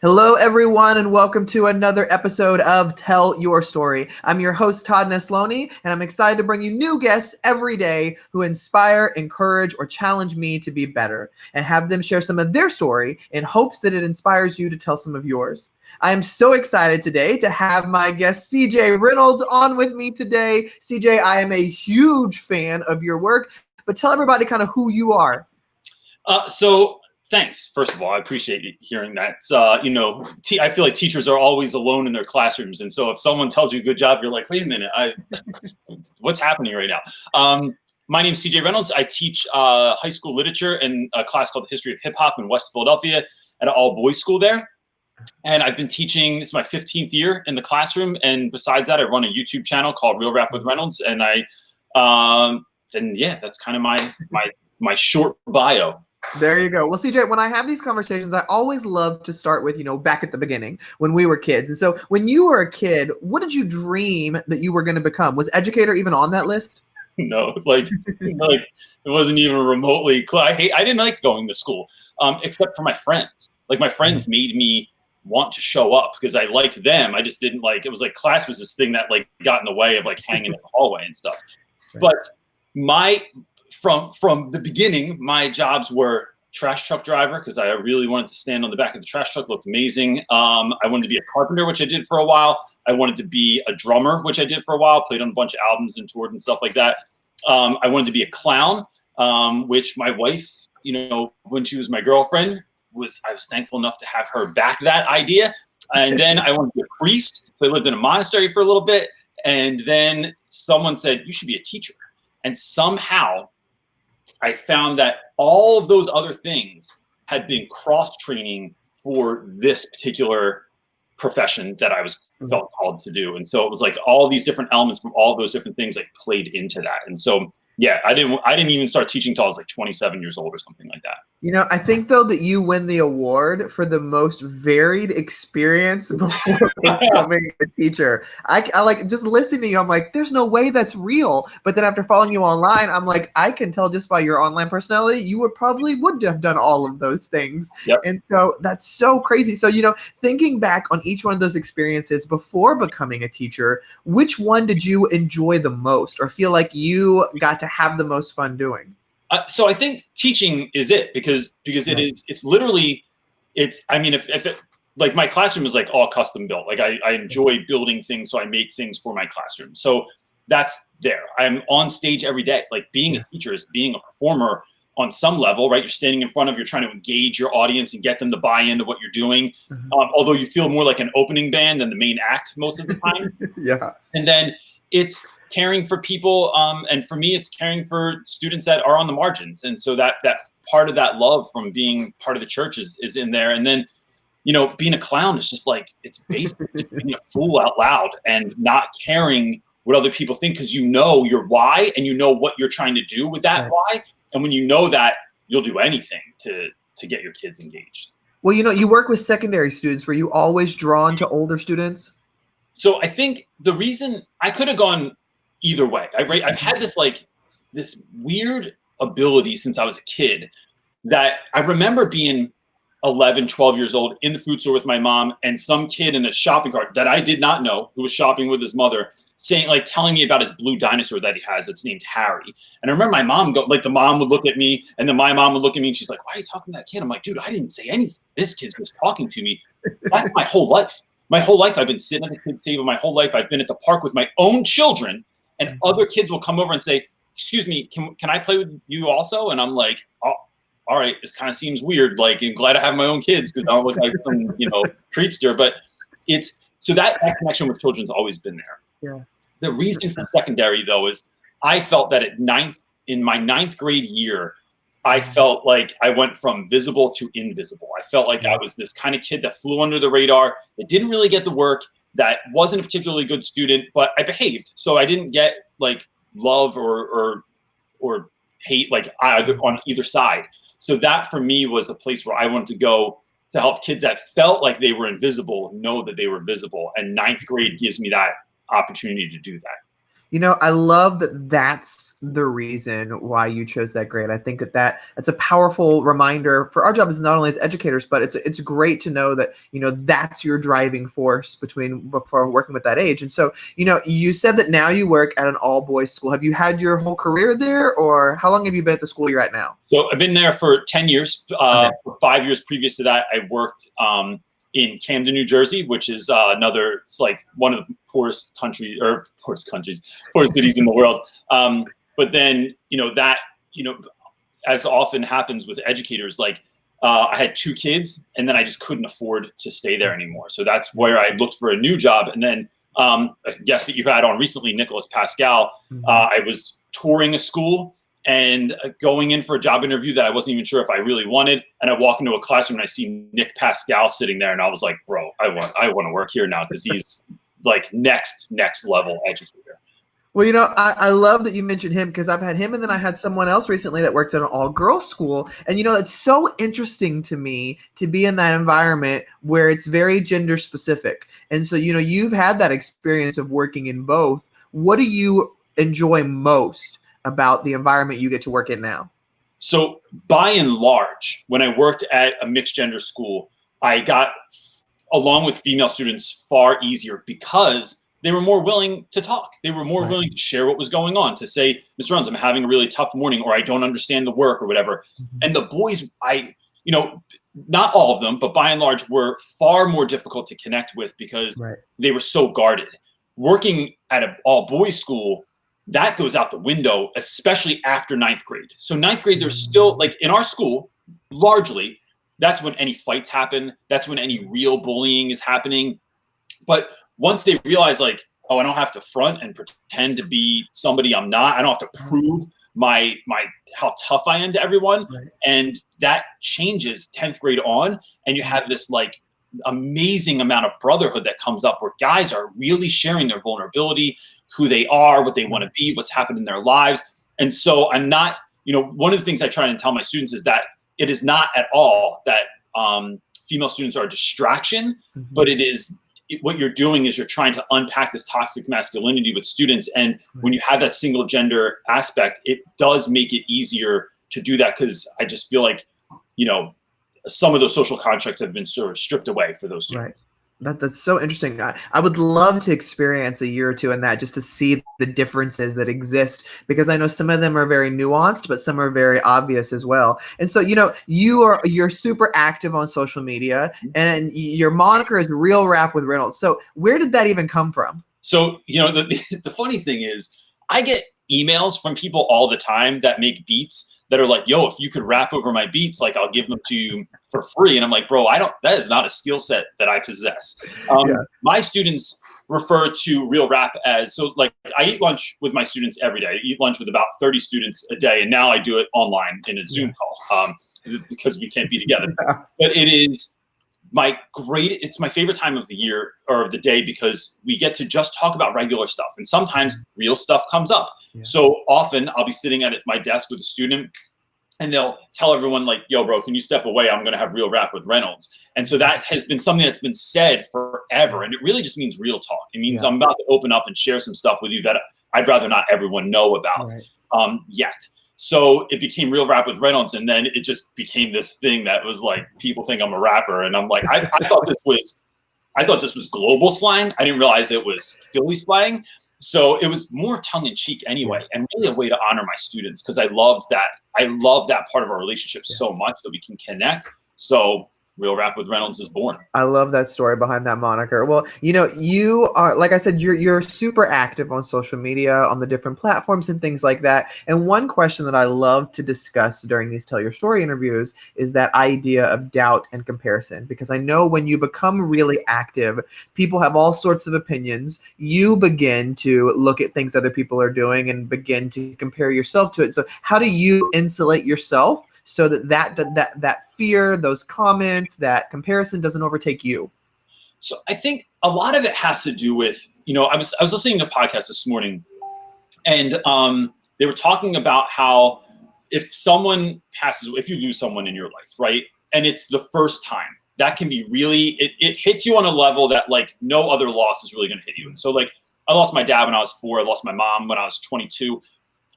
Hello, everyone, and welcome to another episode of Tell Your Story. I'm your host, Todd Nesloni, and I'm excited to bring you new guests every day who inspire, encourage, or challenge me to be better, and have them share some of their story in hopes that it inspires you to tell some of yours. I am so excited today to have my guest, CJ Reynolds, on with me today. CJ, I am a huge fan of your work, but tell everybody kind of who you are. Thanks. First of all, I appreciate you hearing that. I feel like teachers are always alone in their classrooms. And so if someone tells you good job, you're like, wait a minute, what's happening right now? My name is CJ Reynolds. I teach high school literature in a class called the History of Hip Hop in West Philadelphia at an all boys school there. And I've been teaching, this is my 15th year in the classroom. And besides that, I run a YouTube channel called Real Rap with Reynolds. And that's kind of my short bio. There you go. Well, CJ, when I have these conversations, I always love to start with, back at the beginning when we were kids. And so when you were a kid, what did you dream that you were going to become? Was educator even on that list? No, it wasn't even remotely. I didn't like going to school, except for my friends. Like my friends made me want to show up because I liked them. I just didn't it was like class was this thing that got in the way of hanging in the hallway and stuff. Right. But from the beginning, my jobs were trash truck driver because I really wanted to stand on the back of the trash truck. It looked amazing. I wanted to be a carpenter, which I did for a while. I wanted to be a drummer, which I did for a while. Played on a bunch of albums and toured and stuff like that. I wanted to be a clown, which my wife, when she was my girlfriend, I was thankful enough to have her back that idea. And then I wanted to be a priest. So I lived in a monastery for a little bit. And then someone said, you should be a teacher. And somehow I found that all of those other things had been cross-training for this particular profession that I felt called to do. And so it was all these different elements from all those different things played into that. And so, yeah, I didn't even start teaching until I was 27 years old or something like that. I think though that you win the award for the most varied experience before becoming a teacher. I like just listening to you. I'm like, there's no way that's real. But then after following you online, I'm like, I can tell just by your online personality, you would have done all of those things. Yep. And so that's so crazy. So, thinking back on each one of those experiences before becoming a teacher, which one did you enjoy the most or feel like you got to have the most fun doing? So I think teaching is it because it's literally my classroom is all custom built. I enjoy building things, so I make things for my classroom. So that's there. I'm on stage every day. Being a teacher is being a performer on some level, right? You're standing in front of, you're trying to engage your audience and get them to buy into what you're doing. Mm-hmm. Although you feel more like an opening band than the main act most of the time. Yeah. And then it's caring for people. And for me, it's caring for students that are on the margins. And so that part of that love from being part of the church is in there. And then, being a clown is just it's basically it's being a fool out loud and not caring what other people think because your why and what you're trying to do with that why. And when you know that, you'll do anything to get your kids engaged. Well, you work with secondary students. Were you always drawn to older students? So I think the reason I could have gone either way. I've had this weird ability since I was a kid that I remember being 11, 12 years old in the food store with my mom and some kid in a shopping cart that I did not know who was shopping with his mother saying, telling me about his blue dinosaur that he has that's named Harry. And I remember my mom the mom would look at me and then my mom would look at me and she's like, why are you talking to that kid? I'm like, dude, I didn't say anything. This kid's just talking to me. That's my whole life. My whole life, I've been sitting at the kids' table. My whole life, I've been at the park with my own children, and other kids will come over and say, "Excuse me, can I play with you also?" And I'm like, "Oh, all right. This kind of seems weird. I'm glad I have my own kids because I don't look like some creepster." But it's so that connection with children's always been there. Yeah. The reason for secondary though is I felt that in my ninth grade year, I felt like I went from visible to invisible. I felt like I was this kind of kid that flew under the radar, that didn't really get the work, that wasn't a particularly good student, but I behaved. So I didn't get love or hate on either side. So that for me was a place where I wanted to go to help kids that felt like they were invisible know that they were visible. And ninth grade gives me that opportunity to do that. I love that that's the reason why you chose that grade. I think that's a powerful reminder for our job as not only as educators, but it's great to know that, that's your driving force before working with that age. And so, you said that now you work at an all boys school. Have you had your whole career there, or how long have you been at the school you're at now? So I've been there for 10 years. Okay. For 5 years previous to that, I worked in Camden, New Jersey, which is it's like one of the poorest cities in the world. But then, as often happens with educators, like I had 2 kids and then I just couldn't afford to stay there anymore. So that's where I looked for a new job. And then a guest that you had on recently, Nicholas Pascal, I was touring a school and going in for a job interview that I wasn't even sure if I really wanted. And I walk into a classroom and I see Nick Pascal sitting there, and I was like, bro, I want to work here now, because he's like next level educator. Well, I love that you mentioned him, because I've had him, and then I had someone else recently that worked at an all-girls school. And, it's so interesting to me to be in that environment where it's very gender specific. And so, you've had that experience of working in both. What do you enjoy most about the environment you get to work in now? So by and large, when I worked at a mixed gender school, I got, along with female students, far easier because they were more willing to talk. They were more willing to share what was going on, to say, Mr. Reynolds, I'm having a really tough morning, or I don't understand the work, or whatever. And the boys, not all of them, but by and large, were far more difficult to connect with because they were so guarded. Working at an all boys school, that goes out the window, especially after 9th grade. So 9th grade, there's still, like in our school, largely, that's when any fights happen. That's when any real bullying is happening. But once they realize, like, oh, I don't have to front and pretend to be somebody I'm not. I don't have to prove my how tough I am to everyone. And that changes 10th grade on. And you have this like amazing amount of brotherhood that comes up, where guys are really sharing their vulnerability, who they are, what they want to be, what's happened in their lives. And so I'm not, one of the things I try to tell my students is that it is not at all that female students are a distraction, but what you're doing is you're trying to unpack this toxic masculinity with students. And when you have that single gender aspect, it does make it easier to do that, because I just feel like, some of those social constructs have been sort of stripped away for those students. That's so interesting. I would love to experience a year or two in that, just to see the differences that exist, because I know some of them are very nuanced, but some are very obvious as well. And so, you're super active on social media, and your moniker is Real Rap with Reynolds. So where did that even come from? So, the funny thing is, I get emails from people all the time that make beats that are like, yo, if you could rap over my beats, like I'll give them to you for free. And I'm like, bro, that is not a skill set that I possess. My students refer to Real Rap as, so like I eat lunch with my students every day. I eat lunch with about 30 students a day. And now I do it online in a Zoom call because we can't be together. But it's my favorite time of the year or of the day, because we get to just talk about regular stuff. And sometimes real stuff comes up. So often I'll be sitting at my desk with a student, and they'll tell everyone like, yo, bro, can you step away? I'm going to have Real Rap with Reynolds. And so that has been something that's been said forever. And it really just means real talk. It means I'm about to open up and share some stuff with you that I'd rather not everyone know about yet. So it became Real Rap with Reynolds, and then it just became this thing that was like, people think I'm a rapper, and I'm like, I thought this was global slang. I didn't realize it was Philly slang. So it was more tongue in cheek anyway, and really a way to honor my students, because I love that part of our relationship so much that we can connect. So Real Rap with Reynolds is born. I love that story behind that moniker. Well, you are, like I said, you're super active on social media, on the different platforms and things like that. And one question that I love to discuss during these Tell Your Story interviews is that idea of doubt and comparison, because I know when you become really active, people have all sorts of opinions. You begin to look at things other people are doing and begin to compare yourself to it. So how do you insulate yourself so that fear, those comments, that comparison doesn't overtake you? So I think a lot of it has to do with, I was listening to a podcast this morning, and they were talking about how if you lose someone in your life, right, and it's the first time, that can be really, it hits you on a level that like no other loss is really going to hit you. And so like I lost my dad when I was 4. I lost my mom when I was 22.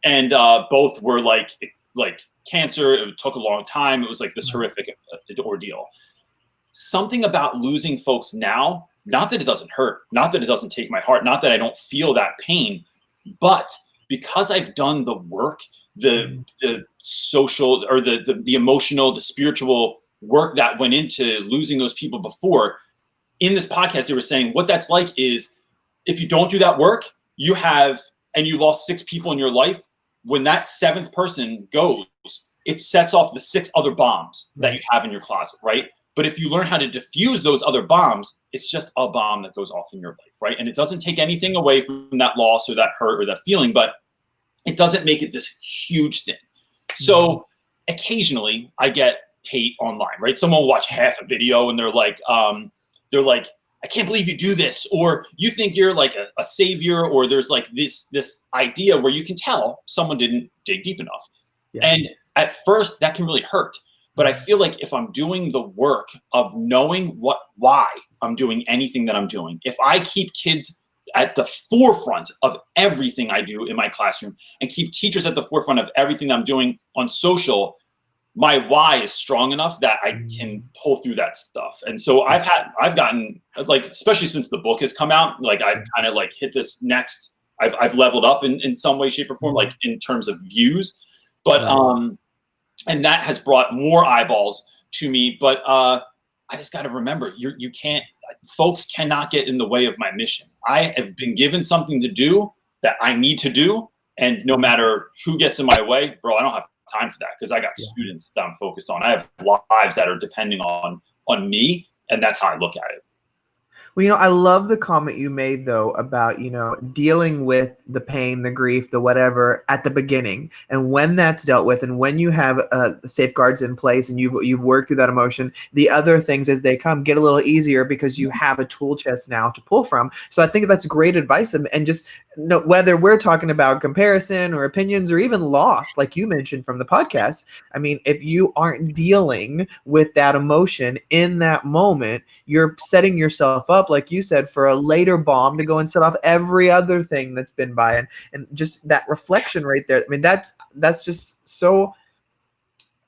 And both were like cancer. It took a long time. It was like this horrific ordeal. Something about losing folks now, not that it doesn't hurt, not that it doesn't take my heart, not that I don't feel that pain, but because I've done the work, the social or the emotional, the spiritual work that went into losing those people before. In this podcast, they were saying what that's like is if you don't do that work, you lost 6 people in your life. When that 7th person goes, it sets off the 6 other bombs that you have in your closet, right? But if you learn how to diffuse those other bombs, it's just a bomb that goes off in your life, right? And it doesn't take anything away from that loss or that hurt or that feeling, but it doesn't make it this huge thing. So occasionally I get hate online, right? Someone will watch half a video and they're like, I can't believe you do this, or you think you're like a savior, or there's like this idea where you can tell someone didn't dig deep enough. Yeah. And at first that can really hurt. But I feel like if I'm doing the work of knowing why I'm doing anything that I'm doing, if I keep kids at the forefront of everything I do in my classroom and keep teachers at the forefront of everything I'm doing on social, my why is strong enough that I can pull through that stuff. And so I've gotten, like, especially since the book has come out, like I've kind of like hit this next, I've leveled up in some way, shape or form, like in terms of views, but, and that has brought more eyeballs to me. But I just got to remember, you can't, folks cannot get in the way of my mission. I have been given something to do that I need to do. And no matter who gets in my way, bro, I don't have time for that because I got students that I'm focused on. I have lives that are depending on me. And that's how I look at it. Well, I love the comment you made, though, about, dealing with the pain, the grief, the whatever at the beginning. And when that's dealt with and when you have safeguards in place and you've worked through that emotion, the other things as they come get a little easier because you have a tool chest now to pull from. So I think that's great advice. And just whether we're talking about comparison or opinions or even loss, like you mentioned from the podcast, I mean, if you aren't dealing with that emotion in that moment, you're setting yourself up, like you said, for a later bomb to go and set off every other thing that's been by. And just that reflection right there. I mean, that's just so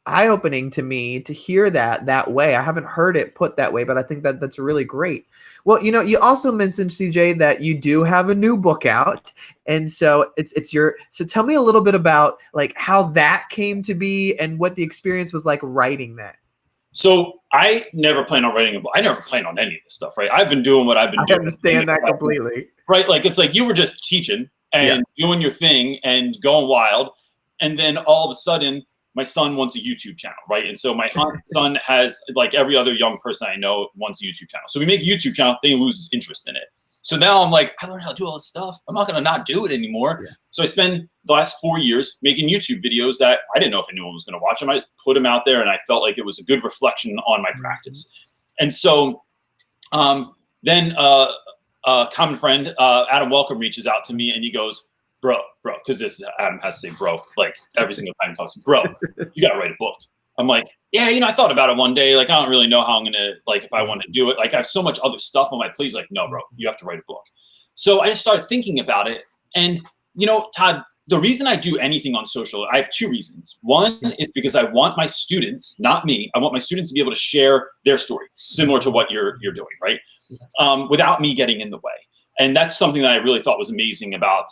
eye-opening to me to hear that way. I haven't heard it put that way, but I think that's really great. Well, you also mentioned, CJ, that you do have a new book out. And so so tell me a little bit about like how that came to be and what the experience was like writing that. So I never planned on writing a book. I never planned on any of this stuff, right? I've been doing what I've been doing. I understand that completely. Right? Like, it's like you were just teaching and doing your thing and going wild. And then all of a sudden, my son wants a YouTube channel, right? And so my son has, like every other young person I know, wants a YouTube channel. So we make a YouTube channel, then he loses interest in it. So now I'm like, I learned how to do all this stuff. I'm not going to not do it anymore. Yeah. So I spent the last 4 years making YouTube videos that I didn't know if anyone was going to watch them. I just put them out there and I felt like it was a good reflection on my practice. And so then a common friend, Adam Welcome, reaches out to me and he goes, bro, because Adam has to say bro, like every single time he talks, bro, you got to write a book. I'm like, yeah, I thought about it one day. Like, I don't really know how I'm going to, like, if I want to do it. Like, I have so much other stuff on my plate. He's like, no, bro, you have to write a book. So I just started thinking about it. And, Todd, the reason I do anything on social, I have 2 reasons. One is because I want my students, not me, I want my students to be able to share their story, similar to what you're doing, right? Without me getting in the way. And that's something that I really thought was amazing about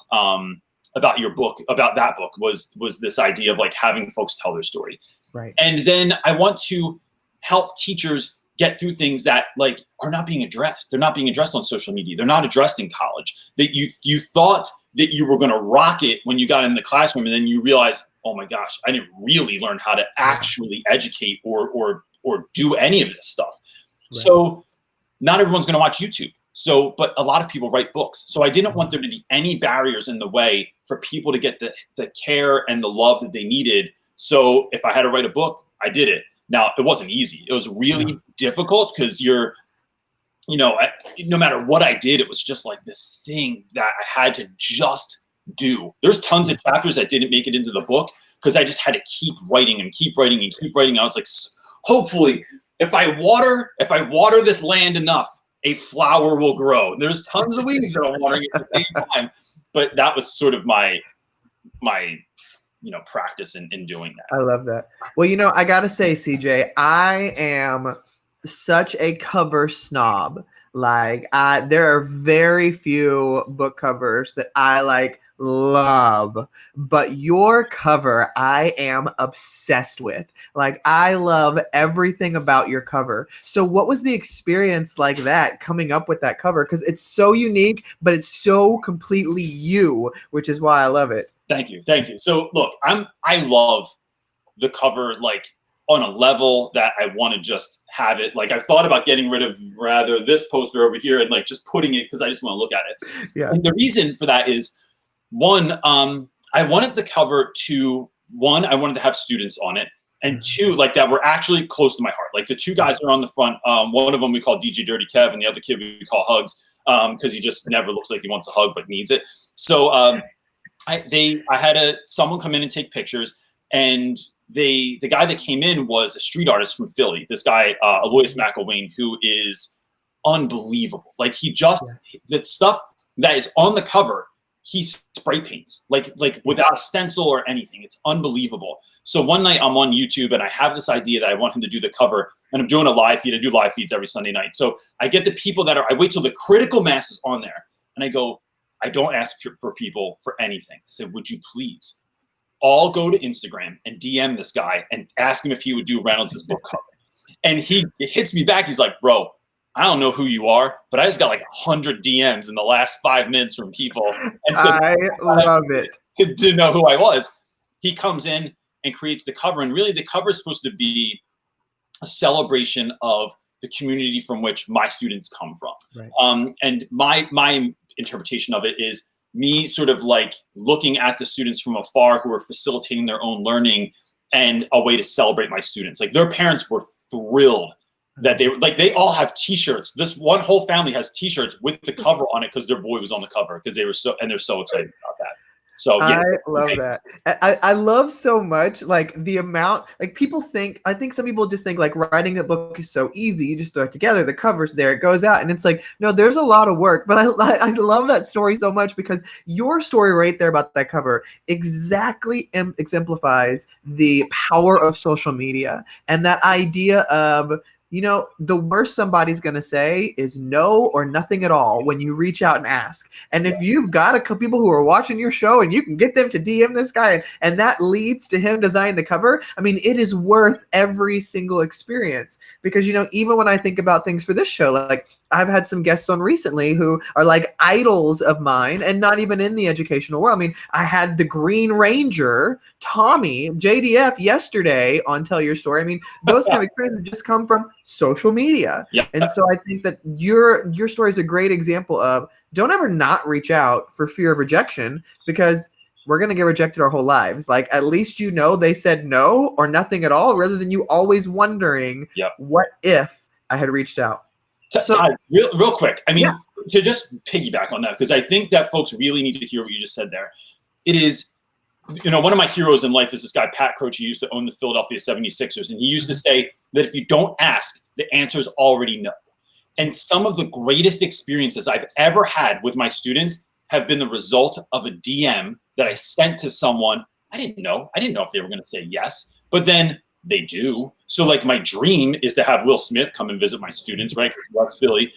your book, about that book, was this idea of like having folks tell their story. Right. And then I want to help teachers get through things that like are not being addressed. They're not being addressed on social media. They're not addressed in college. That you thought that you were going to rock it when you got in the classroom, and then you realize, oh my gosh, I didn't really learn how to actually educate or do any of this stuff. Right. So not everyone's going to watch YouTube. So, but a lot of people write books. So I didn't want there to be any barriers in the way for people to get the care and the love that they needed. So if I had to write a book, I did it. Now, it wasn't easy. It was really difficult because no matter what I did, it was just like this thing that I had to just do. There's tons of chapters that didn't make it into the book because I just had to keep writing and keep writing and keep writing. I was like, hopefully, if I water this land enough, a flower will grow. There's tons of weeds that I'm watering at the same time. But that was sort of my practice in doing that. I love that. Well, I gotta say, CJ, I am such a cover snob. Like, there are very few book covers that I love, but your cover I am obsessed with. Like, I love everything about your cover. So what was the experience like that, coming up with that cover? Because it's so unique, but it's so completely you, which is why I love it. Thank you. So look, I love the cover on a level that I want to just have it. Like, I've thought about getting rid of rather this poster over here and just putting it because I just want to look at it. Yeah. And the reason for that is, one, I wanted the cover I wanted to have students on it, and two, that were actually close to my heart. Like, the two guys are on the front. One of them we call DJ Dirty Kev, and the other kid we call Hugs, because he just never looks like he wants a hug but needs it. So I had someone come in and take pictures, and the guy that came in was a street artist from Philly. This guy, Aloysius McElwain, who is unbelievable. Like, the stuff that is on the cover, he spray paints like without a stencil or anything. It's unbelievable. So one night I'm on YouTube and I have this idea that I want him to do the cover, and I'm doing a live feed. I do live feeds every Sunday night. So I get the people I wait till the critical mass is on there, and I go, I don't ask for people for anything. I said, would you please all go to Instagram and DM this guy and ask him if he would do Reynolds' book cover? And he hits me back. He's like, bro, I don't know who you are, but I just got 100 DMs in the last 5 minutes from people. And so I love it. To know who I was. He comes in and creates the cover. And really, the cover is supposed to be a celebration of the community from which my students come from. Right. And my interpretation of it is me sort of looking at the students from afar who are facilitating their own learning, and a way to celebrate my students. Their parents were thrilled that they all have T-shirts. This one whole family has T-shirts with the cover on it because their boy was on the cover, because they're so excited about that. So yeah, I love that. I love so much the amount, people think, I think some people just think writing a book is so easy. You just throw it together, the cover's there, it goes out, and it's no, there's a lot of work. But I love that story so much, because your story right there about that cover exactly exemplifies the power of social media, and that idea of, the worst somebody's going to say is no or nothing at all when you reach out and ask. And if you've got a couple people who are watching your show and you can get them to DM this guy, and that leads to him designing the cover, I mean, it is worth every single experience. Because, even when I think about things for this show, I've had some guests on recently who are idols of mine, and not even in the educational world. I mean, I had the Green Ranger, Tommy, JDF, yesterday on Tell Your Story. I mean, those kind of experiences just come from social media. Yeah. And so I think that your story is a great example of, don't ever not reach out for fear of rejection, because we're going to get rejected our whole lives. At least they said no or nothing at all, rather than you always wondering, what if I had reached out. So, real quick, I mean, to just piggyback on that, because I think that folks really need to hear what you just said there. It is, one of my heroes in life is this guy, Pat Croce. He used to own the Philadelphia 76ers. And he used to say that if you don't ask, the answer is already no. And some of the greatest experiences I've ever had with my students have been the result of a DM that I sent to someone. I didn't know if they were going to say yes, but then they do. So my dream is to have Will Smith come and visit my students, right? Because he loves Philly.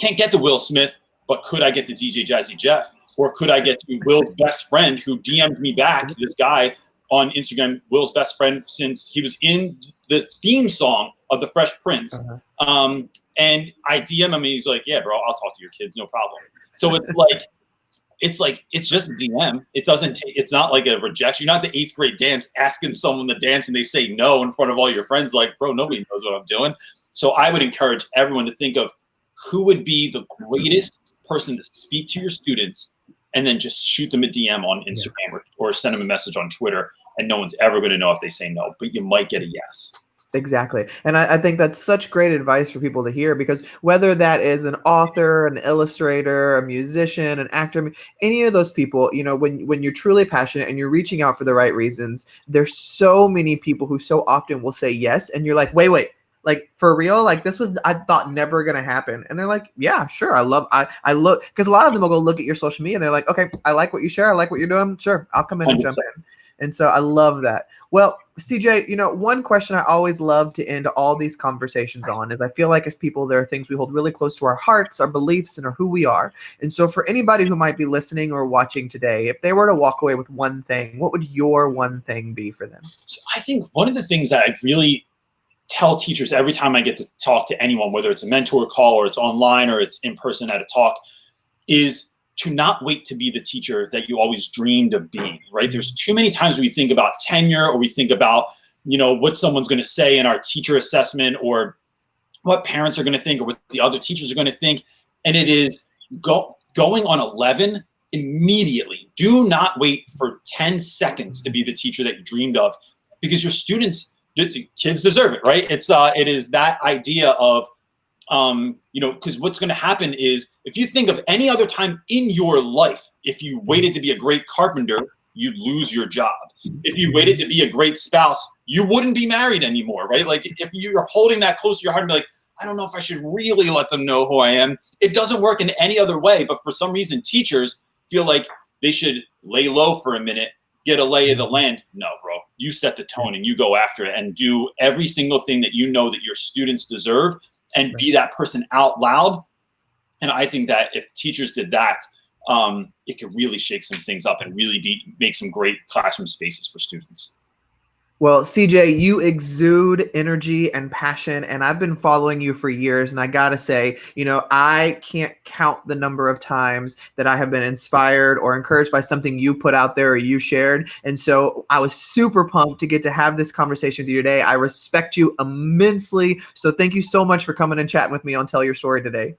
Can't get to Will Smith, but could I get to DJ Jazzy Jeff? Or could I get to Will's best friend, who DM'd me back, this guy on Instagram, Will's best friend since he was in the theme song of The Fresh Prince. And I DM him and he's like, yeah, bro, I'll talk to your kids, no problem. So it's just a DM. It's not like a rejection. You're not the 8th grade dance asking someone to dance and they say no in front of all your friends. Bro, nobody knows what I'm doing. So I would encourage everyone to think of who would be the greatest person to speak to your students, and then just shoot them a DM on Instagram or send them a message on Twitter, and no one's ever going to know if they say no, but you might get a yes. Exactly. And I think that's such great advice for people to hear, because whether that is an author, an illustrator, a musician, an actor, any of those people, when you're truly passionate and you're reaching out for the right reasons, there's so many people who so often will say yes. And you're like, wait, like for real, like this was, I thought never gonna happen. And they're like, yeah, sure. I look, because a lot of them will go look at your social media and they're like, okay, I like what you share. I like what you're doing. Sure. I'll come in and jump 100%. in. And so I love that. Well, CJ, one question I always love to end all these conversations on is I feel like as people, there are things we hold really close to our hearts, our beliefs, and who we are. And so for anybody who might be listening or watching today, if they were to walk away with one thing, what would your one thing be for them? So I think one of the things that I really tell teachers every time I get to talk to anyone, whether it's a mentor call or it's online or it's in person at a talk, is to not wait to be the teacher that you always dreamed of being, right? There's too many times we think about tenure, or we think about, what someone's going to say in our teacher assessment, or what parents are going to think, or what the other teachers are going to think. And it is going on 11 immediately. Do not wait for 10 seconds to be the teacher that you dreamed of, because your students, kids deserve it, right? It is that idea of, because what's going to happen is, if you think of any other time in your life, if you waited to be a great carpenter, you'd lose your job. If you waited to be a great spouse, you wouldn't be married anymore, right? Like if you're holding that close to your heart and be like, I don't know if I should really let them know who I am. It doesn't work in any other way. But for some reason, teachers feel like they should lay low for a minute, get a lay of the land. No, bro, you set the tone and you go after it and do every single thing that you know that your students deserve, and be that person out loud. And I think that if teachers did that, it could really shake some things up and really make some great classroom spaces for students. Well, CJ, you exude energy and passion, and I've been following you for years. And I got to say, I can't count the number of times that I have been inspired or encouraged by something you put out there or you shared. And so I was super pumped to get to have this conversation with you today. I respect you immensely. So thank you so much for coming and chatting with me on Tell Your Story today.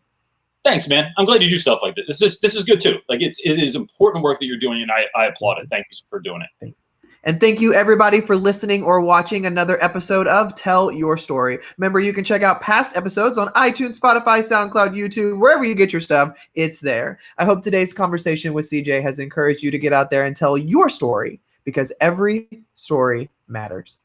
Thanks, man. I'm glad you do stuff like this. This is good too. Like it is important work that you're doing, and I applaud it. Thank you for doing it. And thank you, everybody, for listening or watching another episode of Tell Your Story. Remember, you can check out past episodes on iTunes, Spotify, SoundCloud, YouTube, wherever you get your stuff, it's there. I hope today's conversation with CJ has encouraged you to get out there and tell your story, because every story matters.